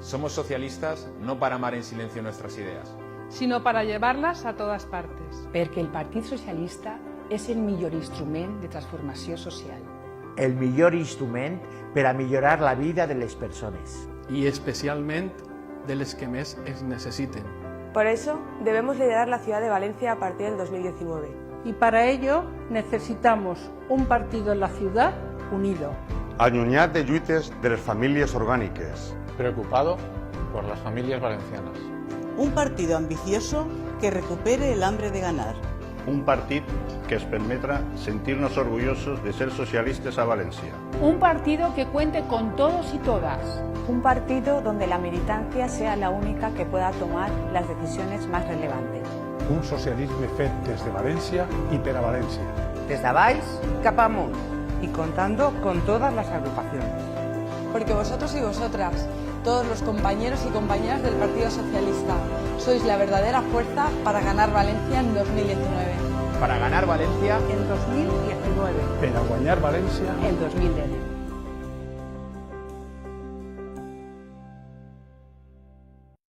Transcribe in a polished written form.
Somos socialistas no para amar en silencio nuestras ideas, sinó para llevarles a totes partes. Perquè el Partit Socialista és el millor instrument de transformació social. El millor instrument per a millorar la vida de les persones. Y especialmente de los que más es necesiten. Por eso, debemos liderar la ciudad de Valencia a partir del 2019. Y para ello necesitamos un partido en la ciudad unido. Allunyat de lluites de les famílies orgàniques. Preocupado por las familias valencianas. Un partido ambicioso que recupere el hambre de ganar. Un partit que ens permetra sentir-nos orgullosos de ser socialistes a València. Un partido que cuente con todos y todas. Un partido donde la militancia sea la única que pueda tomar las decisiones más relevantes. Un socialisme fet des de València i per a València. Des de baix cap amunt y contando con todas las agrupaciones. Porque vosotros y vosotras, todos los compañeros y compañeras del Partido Socialista, sois la verdadera fuerza para ganar Valencia en 2019. para ganar Valencia En 2019. Per a guanyar València En 2010.